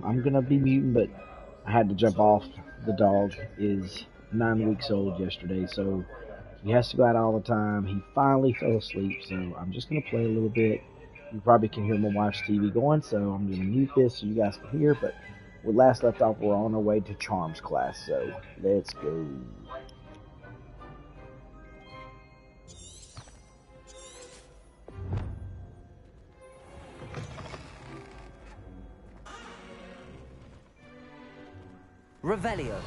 I'm gonna be muting, but I had to jump off. The dog is 9 weeks old yesterday, so he has to go out all the time. He finally fell asleep, so I'm just gonna play a little bit. You probably can hear my wife's TV going, so I'm gonna mute this so you guys can hear. But we last left off, we're on our way to Charms class, so let's go. Revelio.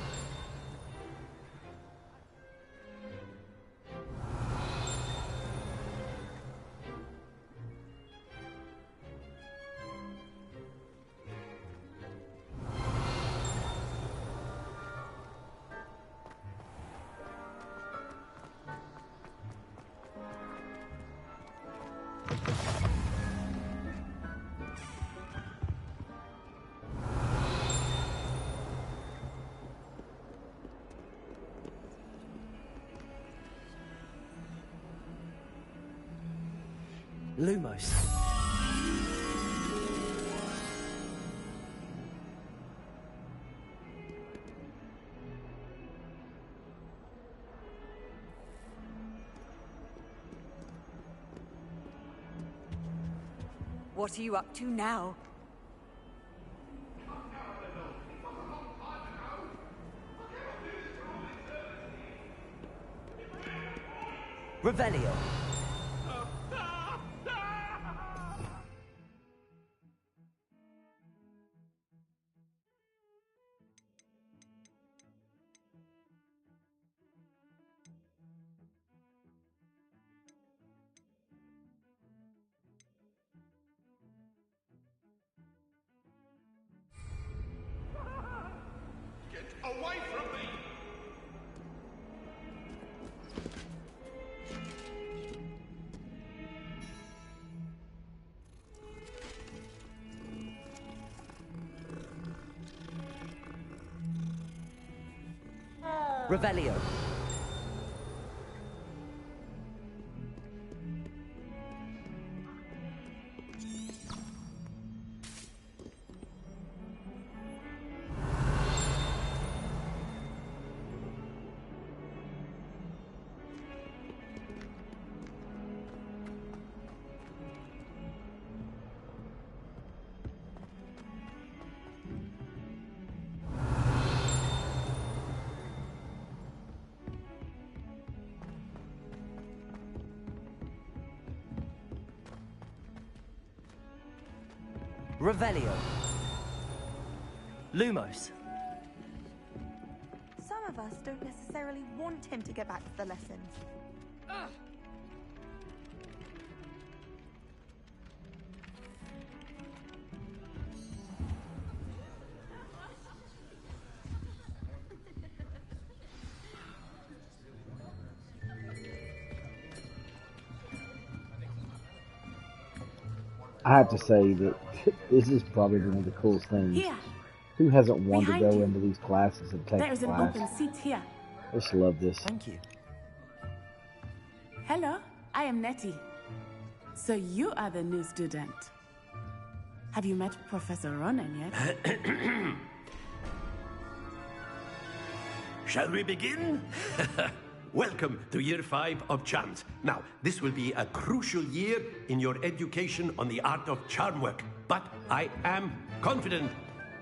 Lumos. What are you up to now? Revelio. Get away from me! Revelio. Revelio. Lumos. Some of us don't necessarily want him to get back to the lessons. I have to say that this is probably one of the coolest things. Here, Who hasn't wanted to behind go you. into these classes and take There is the an class? open seat here. I just love this. Thank you. Hello, I am Nettie. So you are the new student. Have you met Professor Ronan yet? Shall we begin? Welcome to Year 5 of Charms. Now, this will be a crucial year in your education on the art of charm work. But I am confident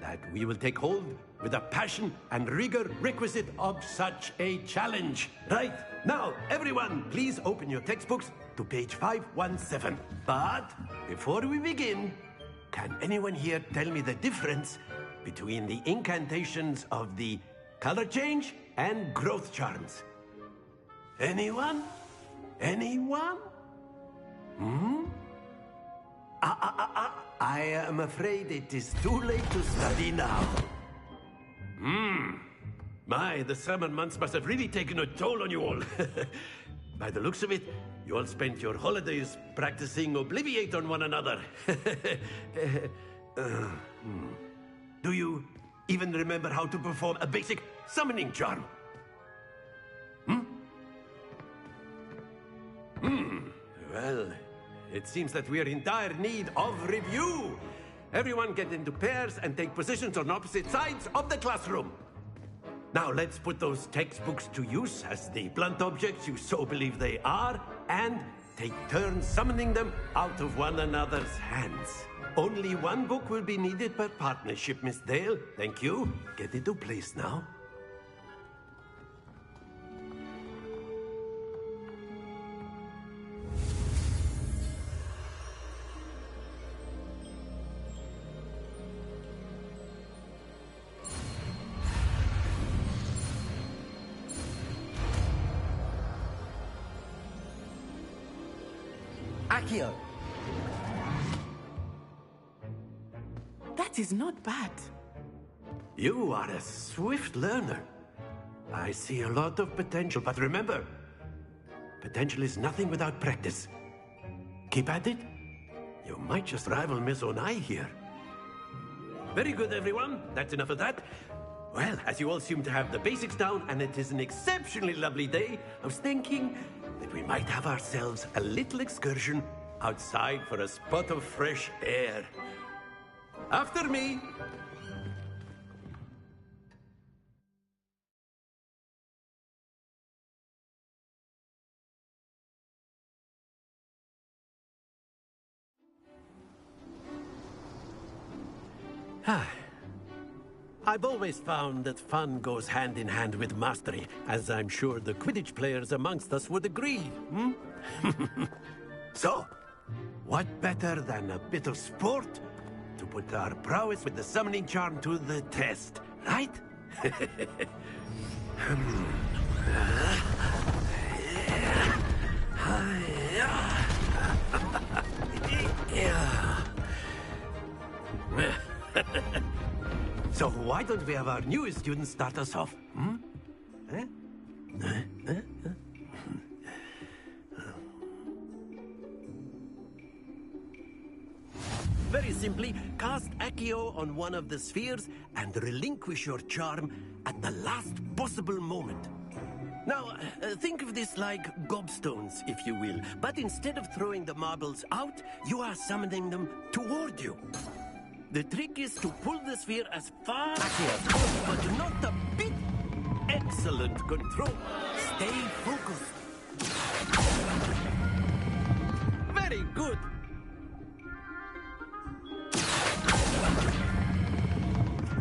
that we will take hold with the passion and rigor requisite of such a challenge. Right, now, everyone, please open your textbooks to page 517. But before we begin, can anyone here tell me the difference between the incantations of the color change and growth charms? Anyone? Anyone? I am afraid it is too late to study now. My, the summer months must have really taken a toll on you all. By the looks of it, you all spent your holidays practicing Obliviate on one another. Do you even remember how to perform a basic summoning charm? Well, it seems that we are in dire need of review. everyone get into pairs and take positions on opposite sides of the classroom. Now let's put those textbooks to use as the blunt objects you so believe they are, and take turns summoning them out of one another's hands. Only one book will be needed per partnership, Miss Dale. Thank you. Get into place now. Accio. That is not bad. You are a swift learner. I see a lot of potential, but remember, potential is nothing without practice. Keep at it. You might just rival Miss Onai here. Very good, everyone. That's enough of that. Well, as you all seem to have the basics down, and it is an exceptionally lovely day, I was thinking that we might have ourselves a little excursion outside for a spot of fresh air. After me. I've always found that fun goes hand in hand with mastery, as I'm sure the Quidditch players amongst us would agree, hmm? So, what better than a bit of sport to put our prowess with the summoning charm to the test, right? So why don't we have our newest student start us off? Hmm? Very simply, cast Accio on one of the spheres and relinquish your charm at the last possible moment. Now, think of this like gobstones, if you will, but instead of throwing the marbles out, you are summoning them toward you. The trick is to pull the sphere as far as possible, but not a bit. Excellent control. Stay focused. Very good.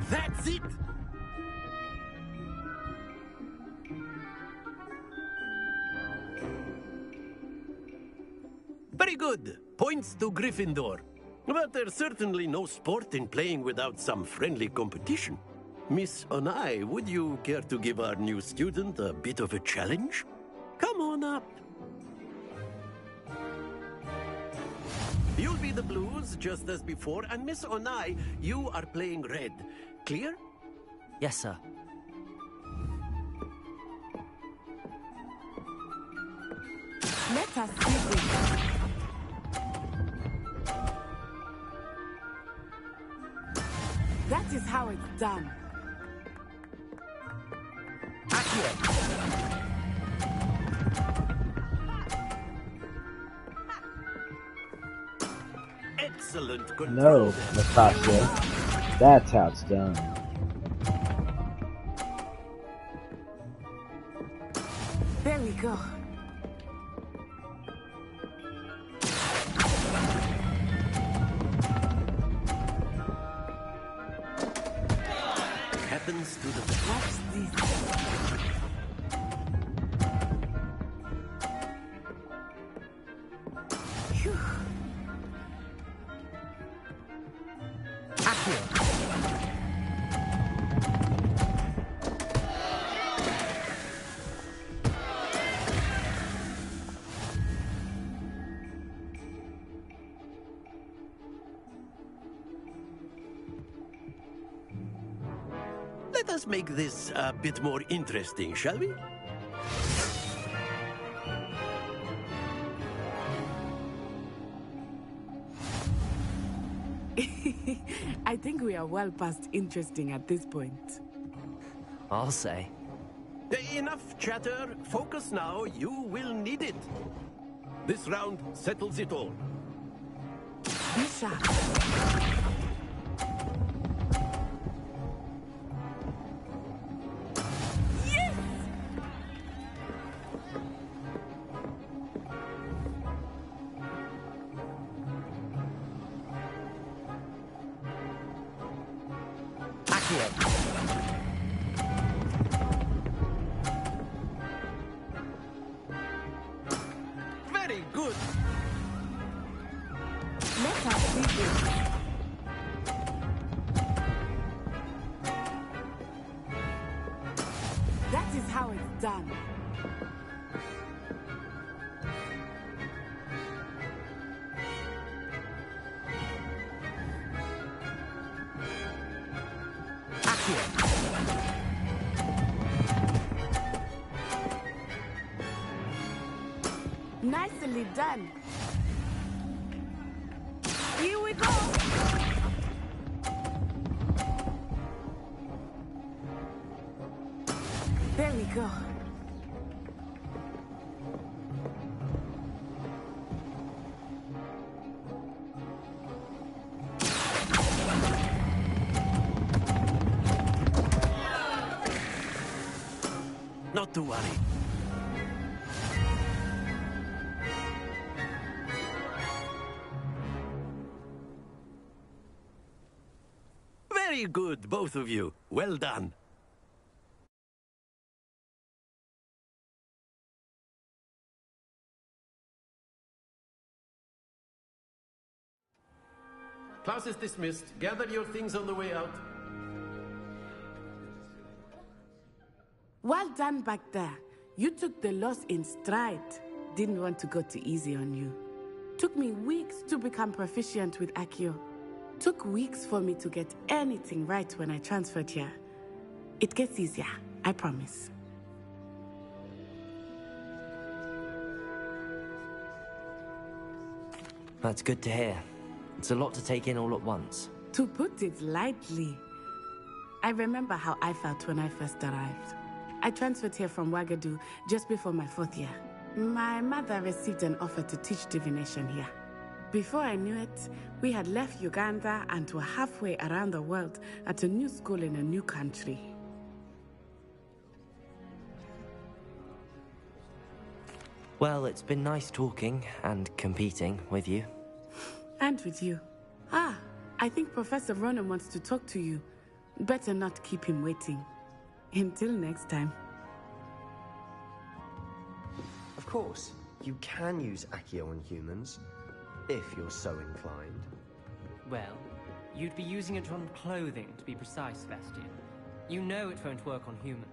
That's it. Very good. Points to Gryffindor. But there's certainly no sport in playing without some friendly competition. Miss Onai, would you care to give our new student a bit of a challenge? Come on up. You'll be the blues, just as before, and Miss Onai, you are playing red. Clear? Yes, sir. Let us see this. That is how it's done. Excellent control. No, Natasha. That's how it's done. There we go. Happens to the Watch this. Phew. Let us make this a bit more interesting, shall we? I think we are well past interesting at this point. I'll say. Enough chatter. Focus now. You will need it. This round settles it all. Be sharp. Accio. Very good. Let us see this. That is how it's done. Nicely done. Here we go. There we go. Not to worry. Very good, both of you. Well done. Class is dismissed. Gather your things on the way out. Well done back there. You took the loss in stride. Didn't want to go too easy on you. Took me weeks to become proficient with Accio. Took weeks for me to get anything right when I transferred here. It gets easier, I promise. That's good to hear. It's a lot to take in all at once. To put it lightly, I remember how I felt when I first arrived. I transferred here from Wagadu just before my 4th year. My mother received an offer to teach divination here. Before I knew it, we had left Uganda and were halfway around the world at a new school in a new country. Well, it's been nice talking and competing with you. And with you. Ah, I think Professor Ronan wants to talk to you. Better not keep him waiting. Until next time. Of course, you can use Accio on humans, if you're so inclined. Well, you'd be using it on clothing, to be precise, Sebastian. You know it won't work on humans.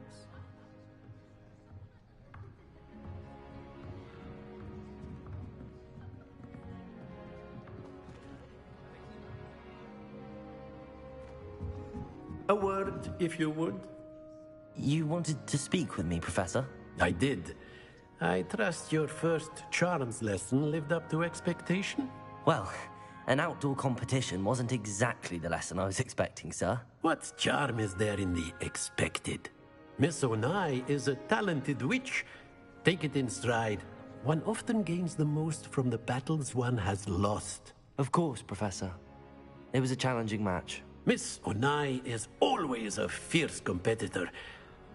A word, if you would. You wanted to speak with me, Professor? I did. I trust your first charms lesson lived up to expectation? Well, an outdoor competition wasn't exactly the lesson I was expecting, sir. What charm is there in the expected? Miss Onai is a talented witch. Take it in stride. One often gains the most from the battles one has lost. Of course, Professor. It was a challenging match. Miss Onai is always a fierce competitor,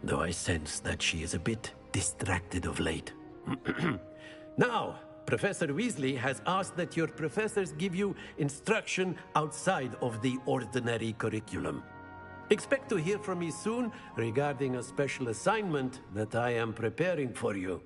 though I sense that she is a bit distracted of late. Now, Professor Weasley has asked that your professors give you instruction outside of the ordinary curriculum. Expect to hear from me soon regarding a special assignment that I am preparing for you.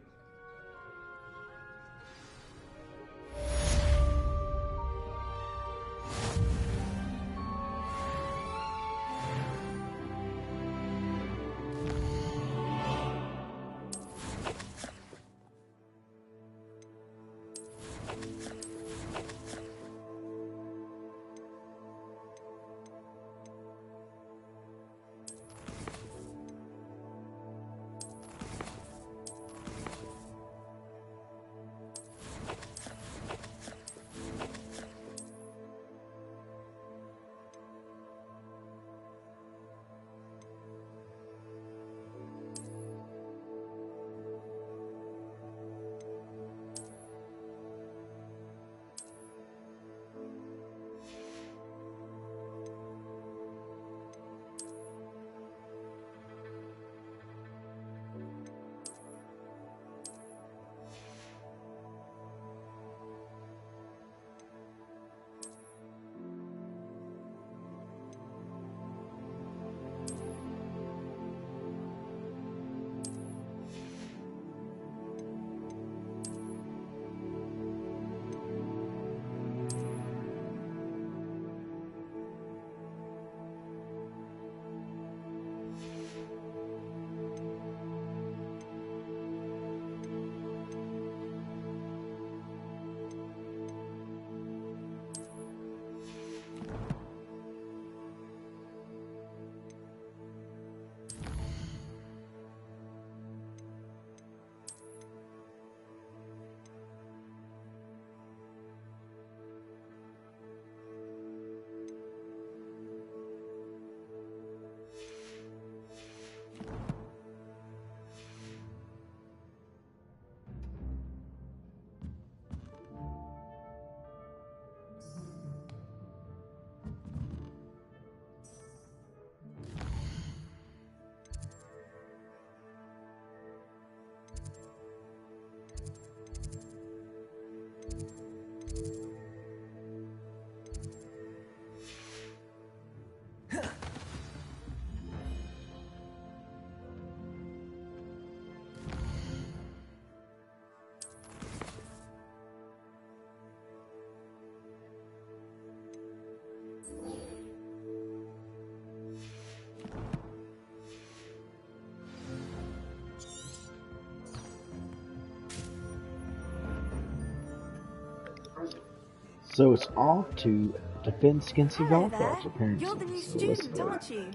So it's off to defend Skincy Hello Golf there. Balls, apparently. You're the new So let's student, go. aren't you?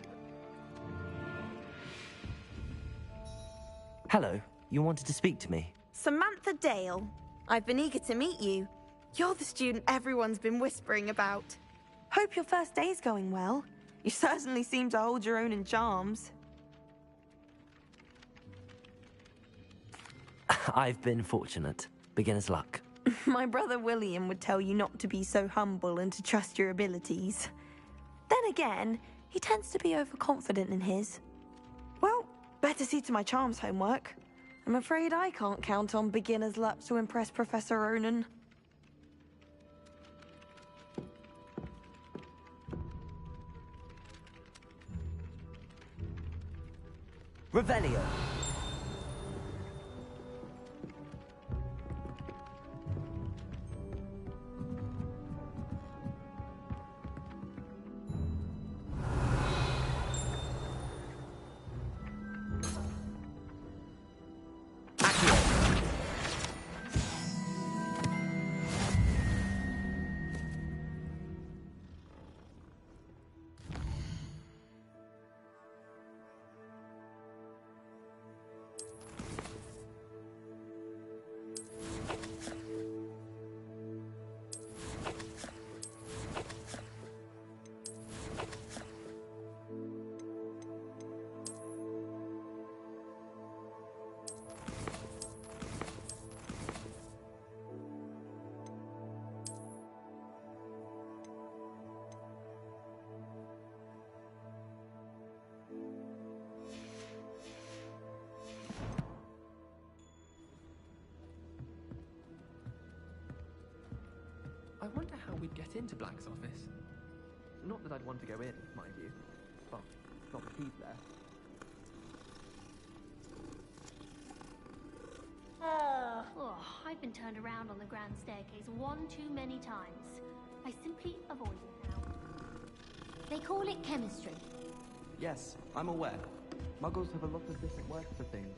Hello, you wanted to speak to me? Samantha Dale. I've been eager to meet you. You're the student everyone's been whispering about. Hope your first day's going well. You certainly seem to hold your own in charms. I've been fortunate. Beginner's luck. My brother William would tell you not to be so humble and to trust your abilities. Then again, he tends to be overconfident in his. Well, better see to my charms homework. I'm afraid I can't count on beginner's luck to impress Professor Ronan. Revelio. I wonder how we'd get into Black's office. Not that I'd want to go in, mind you. Well, got the keys there. Oh, I've been turned around on the grand staircase one too many times. I simply avoid it now. They call it chemistry. Yes, I'm aware. Muggles have a lot of different words for things.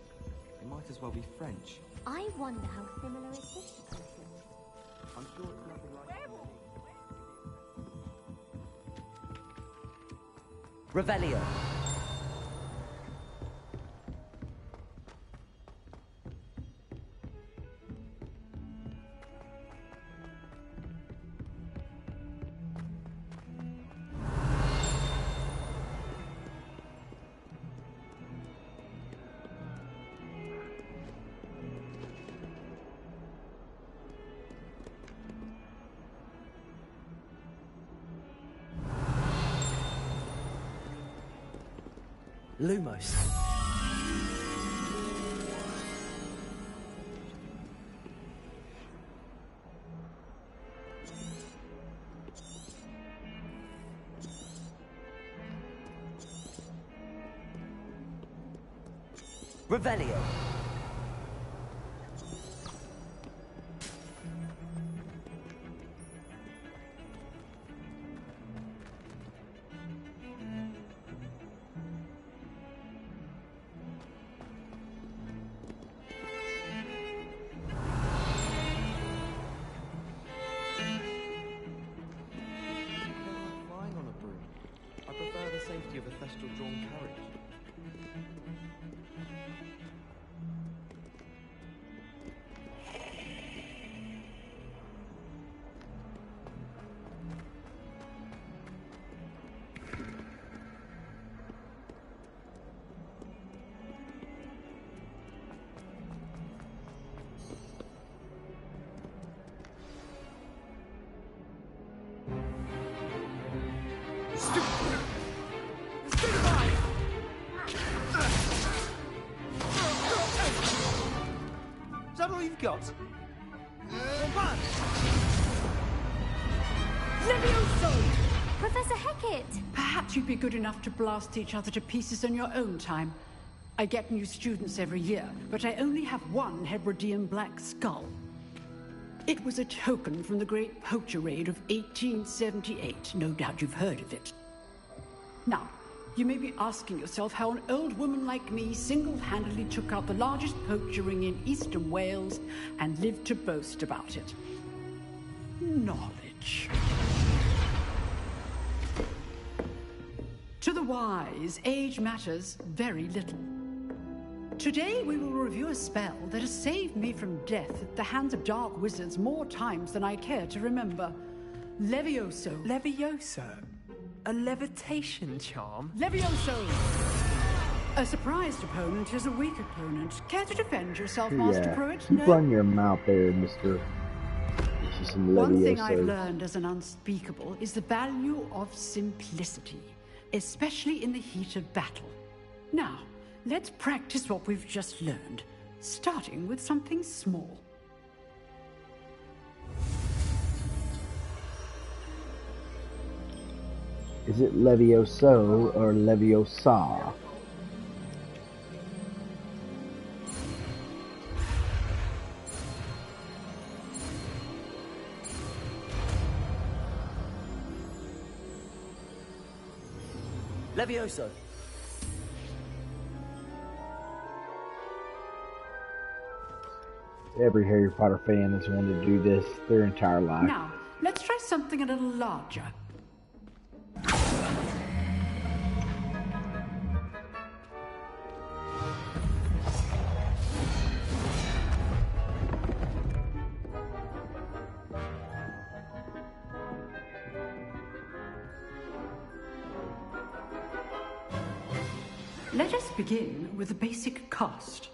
They might as well be French. I wonder how similar it is to potions. I'm sure it's nothing like Revelio. Lumos. Revelio. flying on a broom. I prefer the safety of a thestral-drawn carriage. Is that all you've got? Professor Hecat! Perhaps you'd be good enough to blast each other to pieces on your own time. I get new students every year, but I only have one Hebridean black skull. It was a token from the Great Poacher Raid of 1878. No doubt you've heard of it. Now, You may be asking yourself how an old woman like me single-handedly took out the largest poacher ring in eastern Wales and lived to boast about it. Knowledge. To the wise, age matters very little. Today we will review a spell that has saved me from death at the hands of dark wizards more times than I care to remember. Levioso. Levioso? A levitation charm? Levioso! A surprised opponent is a weak opponent. Care to defend yourself, Master Pruitt? Keep on your mouth there, Mr. One thing I've learned as an unspeakable is the value of simplicity, especially in the heat of battle. Now, let's practice what we've just learned, starting with something small. Is it Levioso or Leviosa? Levioso. Every Harry Potter fan has wanted to do this their entire life. Now, let's try something a little larger. Let us begin with the basic cast.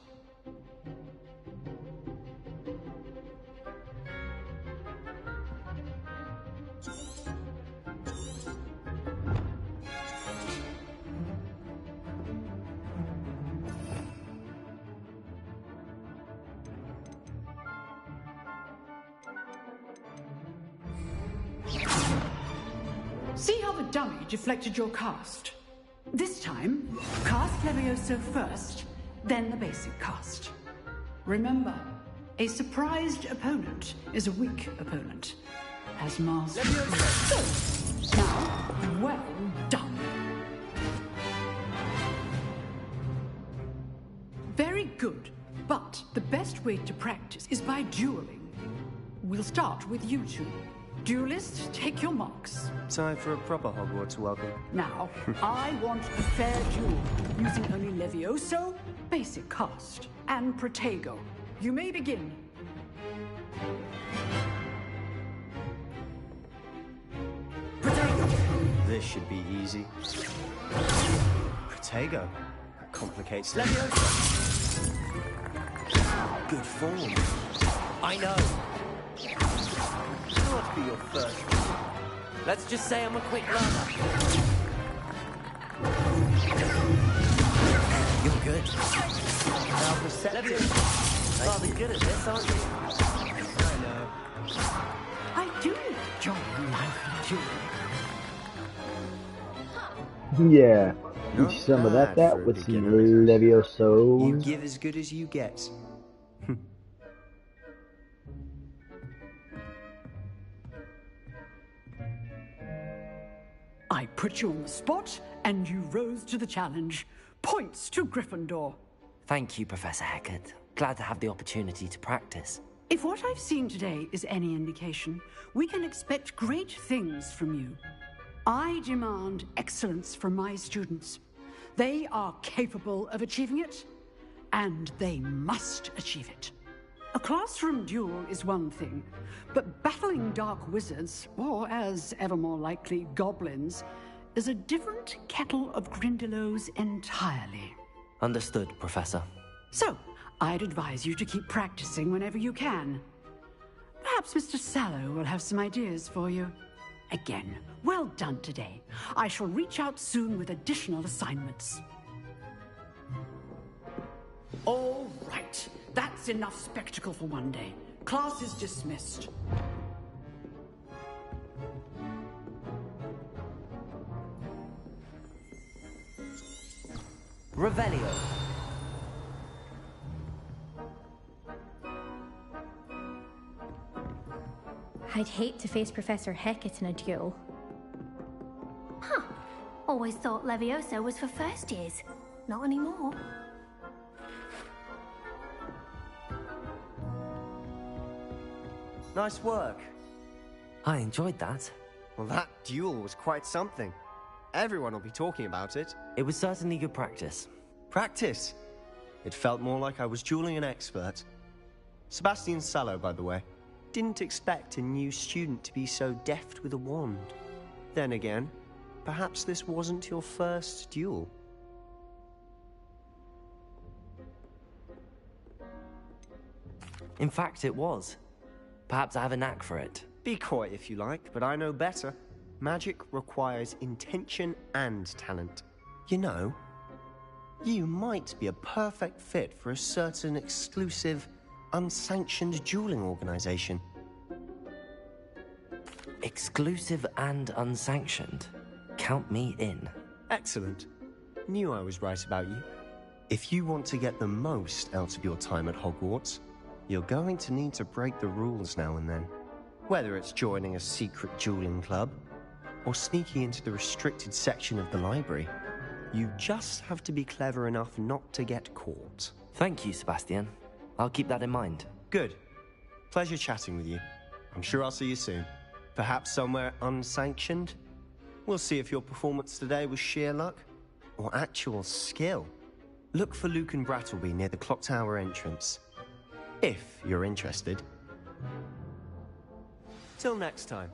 See how the dummy deflected your cast? This time, cast Levioso first, then the basic cast. Remember, a surprised opponent is a weak opponent. As Master. So, now, well done. Very good, but the best way to practice is by dueling. We'll start with you two. Duelists, take your marks. Time for a proper Hogwarts welcome. Now, I want a fair duel, using only Levioso, basic cast, and Protego. You may begin. Protego! This should be easy. Protego? That complicates things. Levioso. Good form. I know. Not be your first. Let's just say I'm a quick learner. You're good. Now perception. Rather good at this, aren't you? I know. I do enjoy lively dueling. Yeah. Not Teach some of bad that for a with some beginner. Levioso. You give as good as you get. I put you on the spot, and you rose to the challenge. Points to Gryffindor. Thank you, Professor Hecat. Glad to have the opportunity to practice. If what I've seen today is any indication, we can expect great things from you. I demand excellence from my students. They are capable of achieving it, and they must achieve it. A classroom duel is one thing, but battling dark wizards, or as ever more likely, goblins, is a different kettle of Grindylows entirely. Understood, Professor. So, I'd advise you to keep practicing whenever you can. Perhaps Mr. Sallow will have some ideas for you. Again, well done today. I shall reach out soon with additional assignments. All right. That's enough spectacle for one day. Class is dismissed. Revelio. I'd hate to face Professor Hecat in a duel. Huh. Always thought Levioso was for first years. Not anymore. Nice work. I enjoyed that. Well, that duel was quite something. Everyone will be talking about it. It was certainly good practice. Practice? It felt more like I was dueling an expert. Sebastian Sallow, by the way. Didn't expect a new student to be so deft with a wand. Then again, perhaps this wasn't your first duel. In fact, it was. Perhaps I have a knack for it. Be coy if you like, but I know better. Magic requires intention and talent. You know, you might be a perfect fit for a certain exclusive, unsanctioned dueling organization. Exclusive and unsanctioned. Count me in. Excellent. Knew I was right about you. If you want to get the most out of your time at Hogwarts, you're going to need to break the rules now and then. Whether it's joining a secret dueling club, or sneaking into the restricted section of the library, you just have to be clever enough not to get caught. Thank you, Sebastian. I'll keep that in mind. Good. Pleasure chatting with you. I'm sure I'll see you soon. Perhaps somewhere unsanctioned? We'll see if your performance today was sheer luck, or actual skill. Look for Luke and Brattleby near the clock tower entrance. If you're interested. Till next time.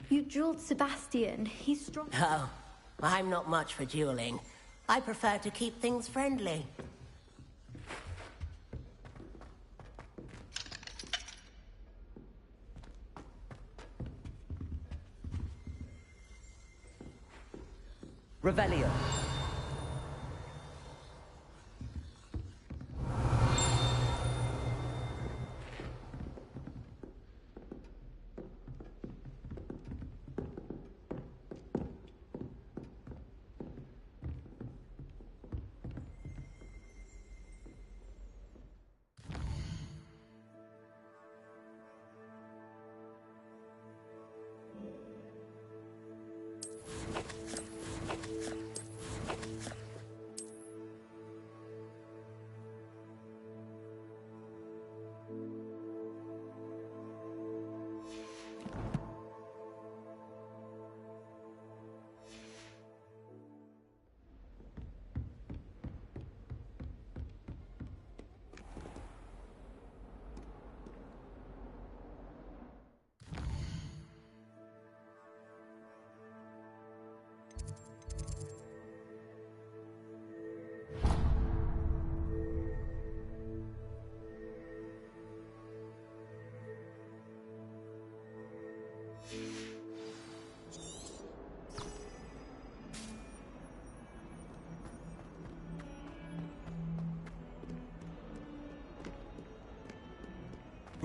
You dueled Sebastian. He's strong. Oh, I'm not much for dueling. I prefer to keep things friendly. Revelio.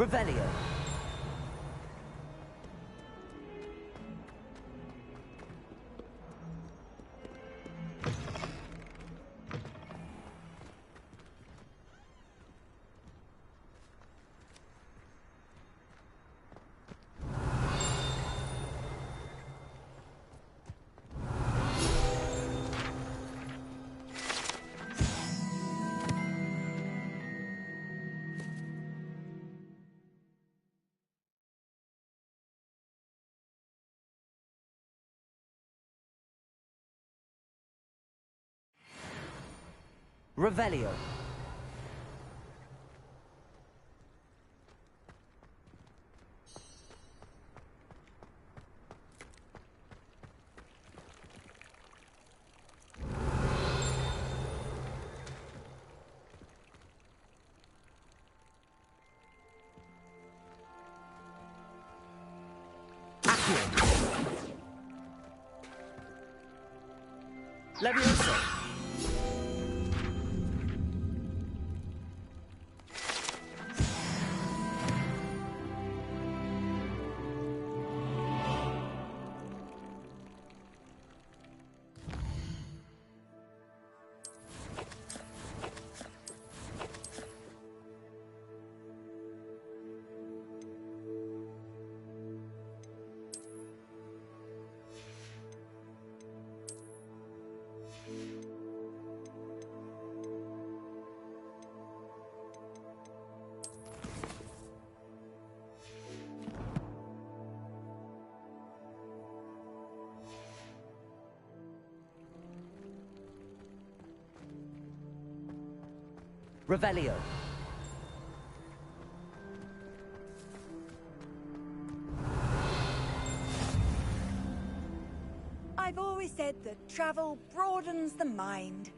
Revelio. Revelio. Levioso. Revelio. I've always said that travel broadens the mind.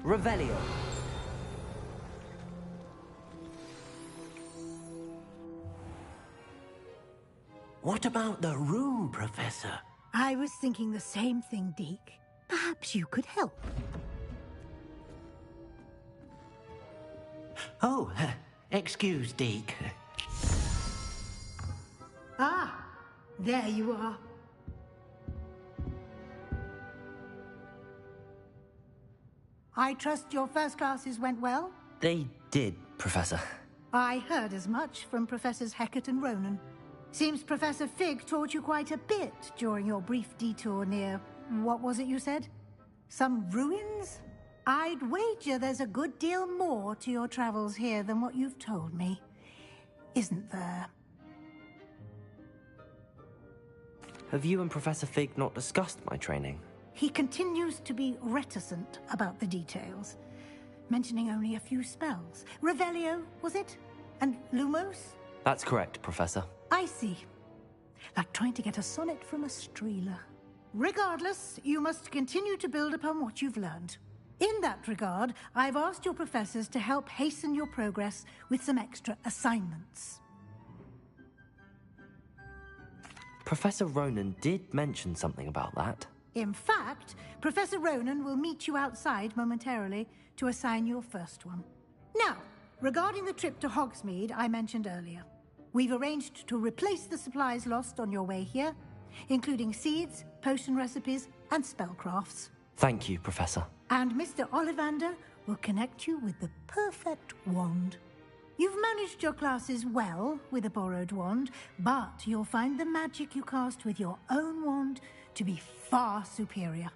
Revelio. What about the room, Professor? I was thinking the same thing, Deke. Perhaps you could help. Oh, excuse, Deke. Ah, there you are. I trust your first classes went well? They did, Professor. I heard as much from Professors Hecat and Ronan. Seems Professor Fig taught you quite a bit during your brief detour near... what was it you said? Some ruins? I'd wager there's a good deal more to your travels here than what you've told me. Isn't there? Have you and Professor Fig not discussed my training? He continues to be reticent about the details, mentioning only a few spells. Revelio, was it? And Lumos? That's correct, Professor. I see. Like trying to get a sonnet from a streeler. Regardless, you must continue to build upon what you've learned. In that regard, I've asked your professors to help hasten your progress with some extra assignments. Professor Ronan did mention something about that. In fact, Professor Ronan will meet you outside momentarily to assign your first one. Now, regarding the trip to Hogsmeade I mentioned earlier, we've arranged to replace the supplies lost on your way here, including seeds, potion recipes, and spellcrafts. Thank you, Professor. And Mr. Ollivander will connect you with the perfect wand. You've managed your classes well with a borrowed wand, but you'll find the magic you cast with your own wand to be far superior.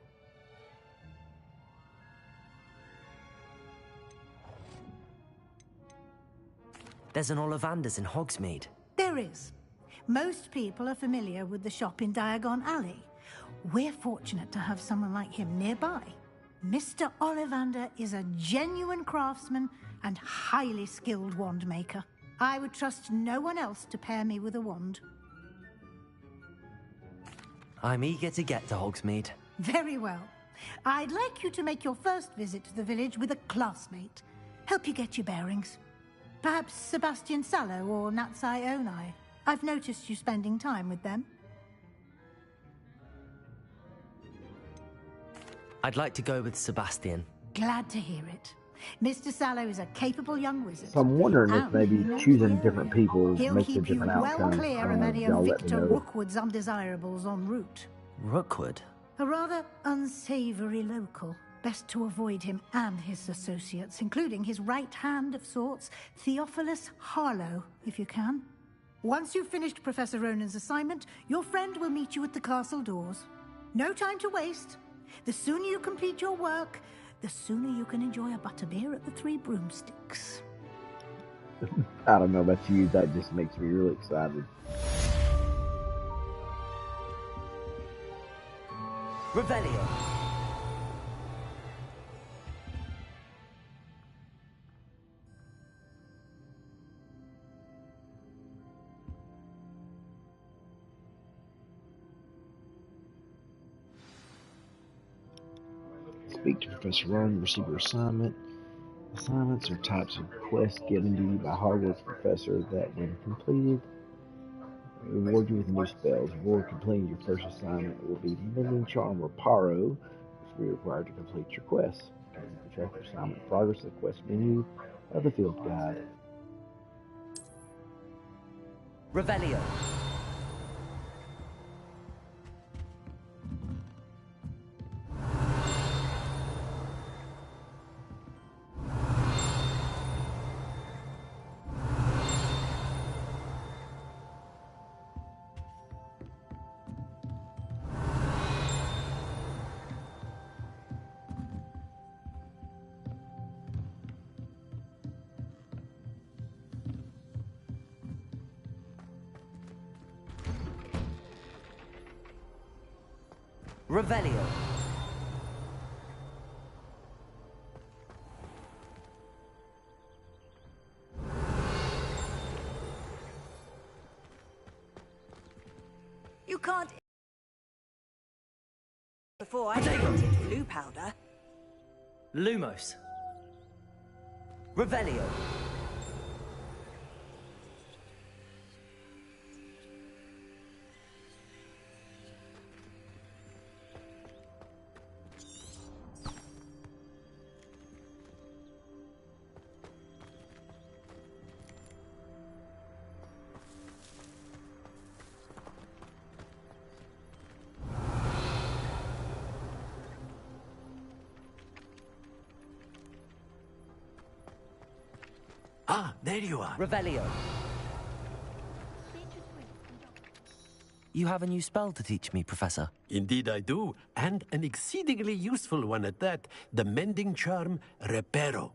There's an Ollivander's in Hogsmeade. There is. Most people are familiar with the shop in Diagon Alley. We're fortunate to have someone like him nearby. Mr. Ollivander is a genuine craftsman and highly skilled wand maker. I would trust no one else to pair me with a wand. I'm eager to get to Hogsmeade. Very well. I'd like you to make your first visit to the village with a classmate. Help you get your bearings. Perhaps Sebastian Sallow or Natsai Onai. I've noticed you spending time with them. I'd like to go with Sebastian. Glad to hear it. Mr. Sallow is a capable young wizard. So I'm wondering if And maybe choosing different people he'll makes a keep you different well outcome. clear of any Y'all of let me Victor know. Rookwood's undesirables en route. Rookwood? A rather unsavory local. Best to avoid him and his associates, including his right hand of sorts, Theophilus Harlow, if you can. Once you've finished Professor Ronan's assignment, your friend will meet you at the castle doors. No time to waste. The sooner you complete your work, the sooner you can enjoy a butterbeer at the Three Broomsticks. I don't know about you, that just makes me really excited. Revelio. Speak to Professor Ronan, receive your assignment. Assignments are types of quests given to you by Hogwarts professor that, when completed, reward you with new spells. Reward completing your first assignment will be Mending Charm or Paro, which will be required to complete your quest. You can track your assignment progress in the quest menu of the field guide. Revelio. Revelio. You can't... Before I invented blue powder. Lumos. Revelio. Ah, there you are. Revelio. You have a new spell to teach me, Professor. Indeed I do, and an exceedingly useful one at that. The mending charm, Reparo.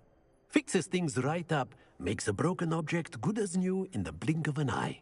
Fixes things right up, makes a broken object good as new in the blink of an eye.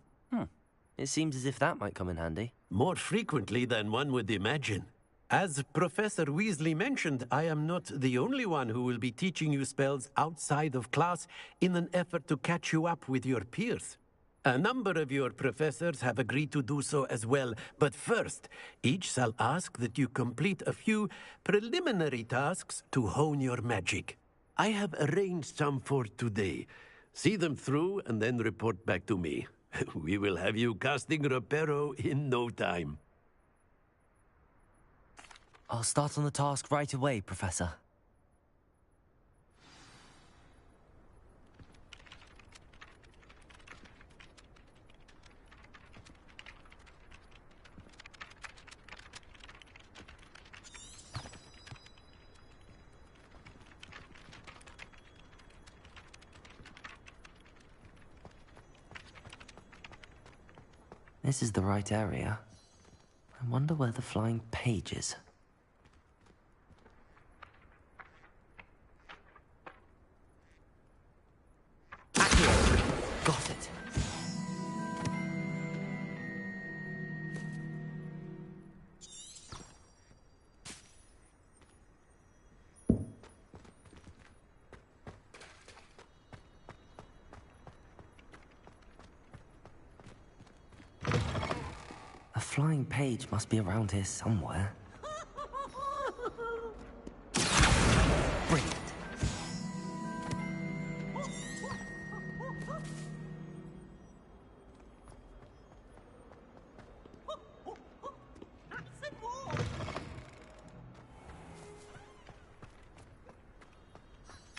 It seems as if that might come in handy. More frequently than one would imagine. As Professor Weasley mentioned, I am not the only one who will be teaching you spells outside of class in an effort to catch you up with your peers. A number of your professors have agreed to do so as well, but first, each shall ask that you complete a few preliminary tasks to hone your magic. I have arranged some for today. See them through and then report back to me. We will have you casting Reparo in no time. I'll start on the task right away, Professor. This is the right area. I wonder where the flying page is. Got it. A flying page must be around here somewhere. Brilliant.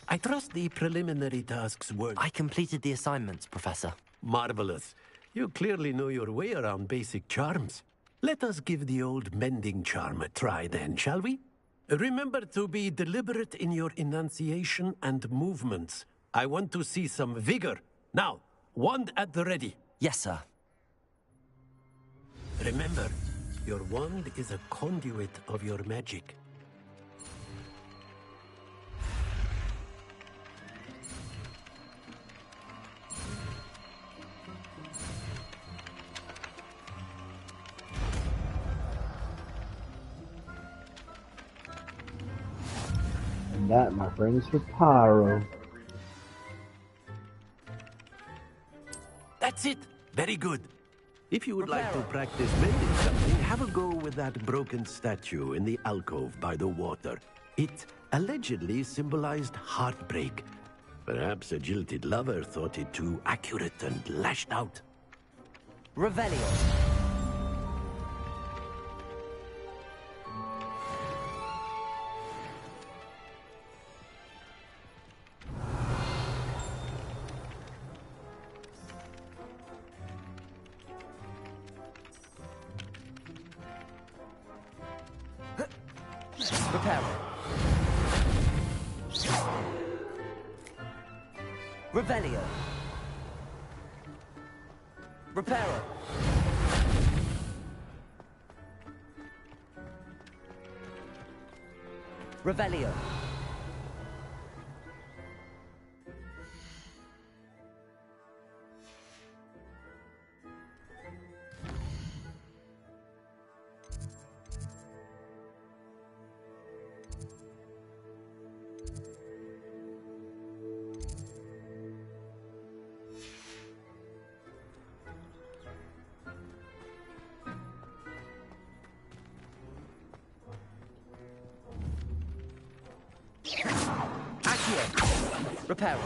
I trust the preliminary tasks were... I completed the assignments, Professor. Marvelous. You clearly know your way around basic charms. Let us give the old mending charm a try then, shall we? Remember to be deliberate in your enunciation and movements. I want to see some vigor. Now, wand at the ready. Yes, sir. Remember, your wand is a conduit of your magic. And that, my friends, is Pyro. That's it. Very good. If you would like to practice mending something, have a go with that broken statue in the alcove by the water. It allegedly symbolized heartbreak. Perhaps a jilted lover thought it too accurate and lashed out. Revelio. Revelio. Reparo. Revelio. Reparo.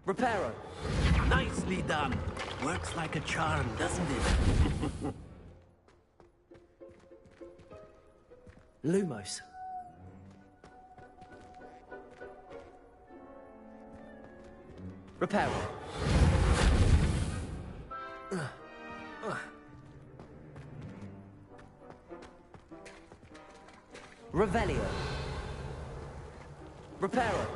Reparo. Nicely done. Works like a charm, doesn't it? Lumos. Reparo. Revelio. Reparo.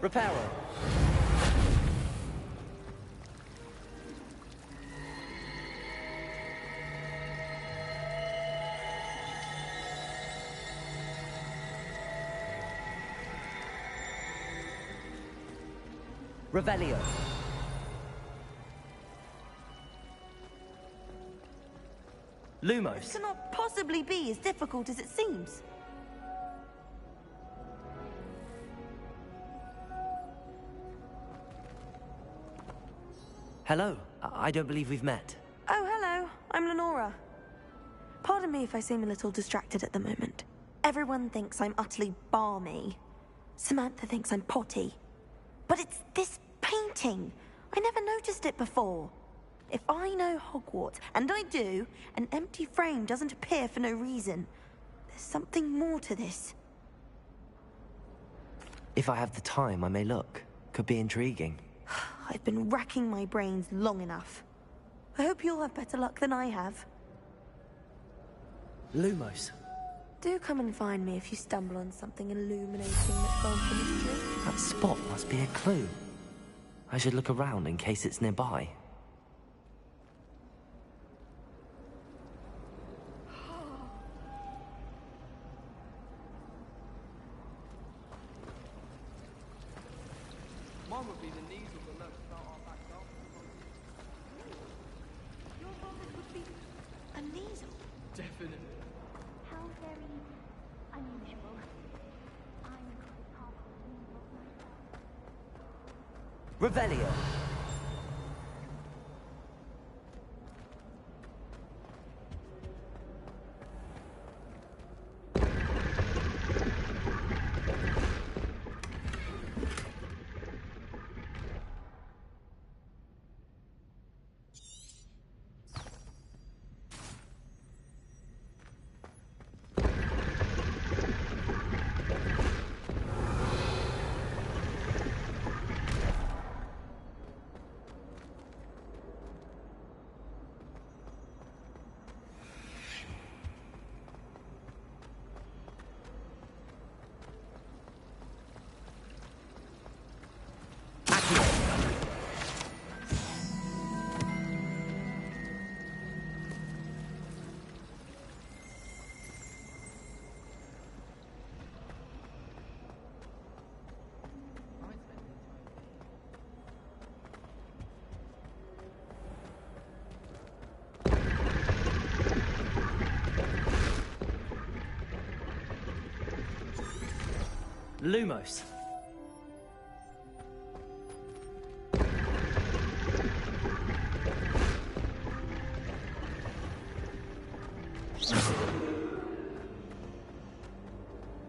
Reparo. Revelio. Lumos. This cannot possibly be as difficult as it seems. Hello. I don't believe we've met. Oh, hello. I'm Lenora. Pardon me if I seem a little distracted at the moment. Everyone thinks I'm utterly balmy. Samantha thinks I'm potty. But it's this painting. I never noticed it before. If I know Hogwarts, and I do, an empty frame doesn't appear for no reason. There's something more to this. If I have the time, I may look. Could be intriguing. I've been racking my brains long enough. I hope you'll have better luck than I have. Lumos. Do come and find me if you stumble on something illuminating that's gone for mystery. That spot must be a clue. I should look around in case it's nearby. Mine would be the knees of the left start our back up. Your father would be a Kneasel? Definitely. How very unusual. I'm quite powerful myself. Revelio. Lumos.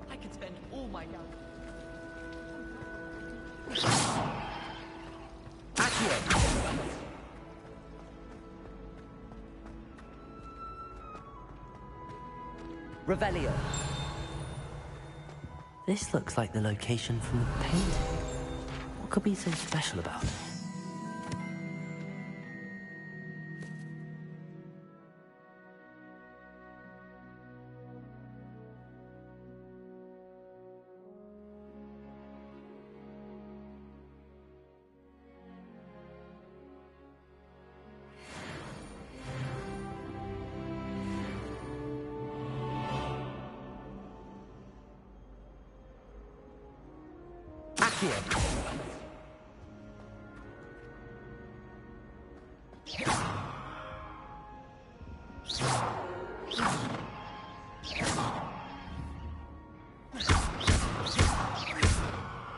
I could spend all my young. Revelio. This looks like the location from the painting. What could be so special about it?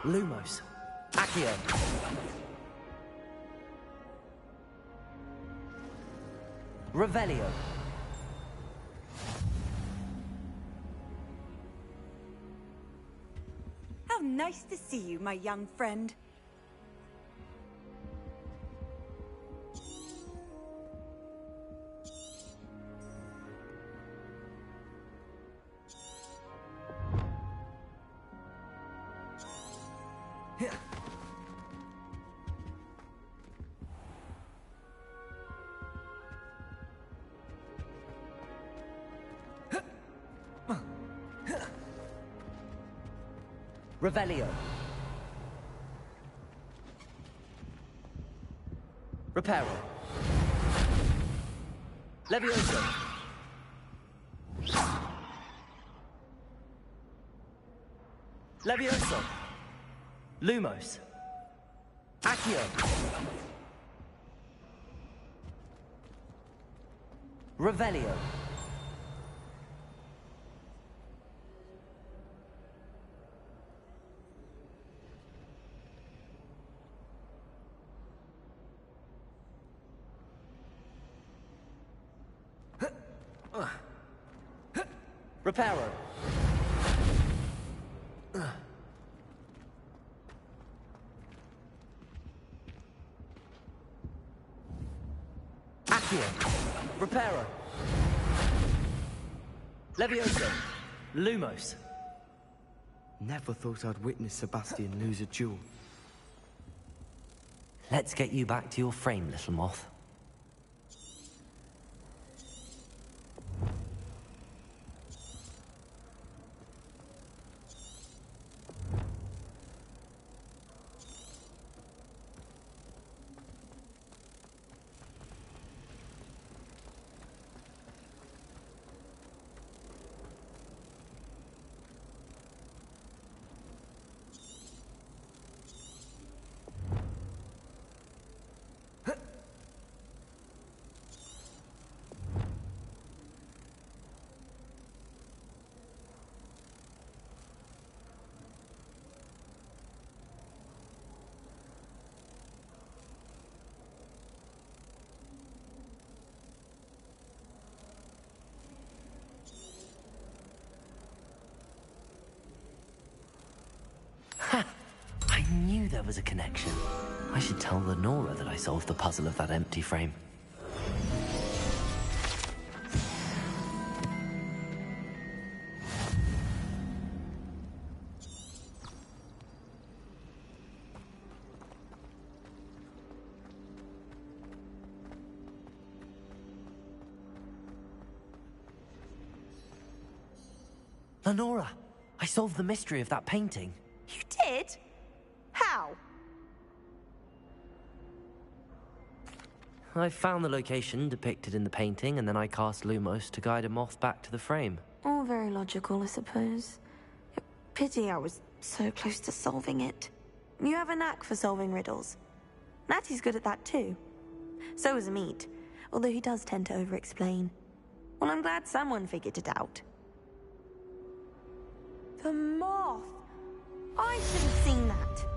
Lumos. Accio. Revelio. How nice to see you, my young friend. Revelio. Reparo. Levioso. Levioso. Lumos. Accio. Revelio. Reparo. Accio. Reparo. Levioso. Lumos. Never thought I'd witness Sebastian lose a duel. Let's get you back to your frame, little moth. I knew there was a connection. I should tell Lenora that I solved the puzzle of that empty frame. Lenora, I solved the mystery of that painting. You did? How? I found the location depicted in the painting, and then I cast Lumos to guide a moth back to the frame. All very logical, I suppose. Pity I was so close to solving it. You have a knack for solving riddles. Natty's good at that too. So is Amit, although he does tend to over-explain. Well, I'm glad someone figured it out. The moth! I should have seen that.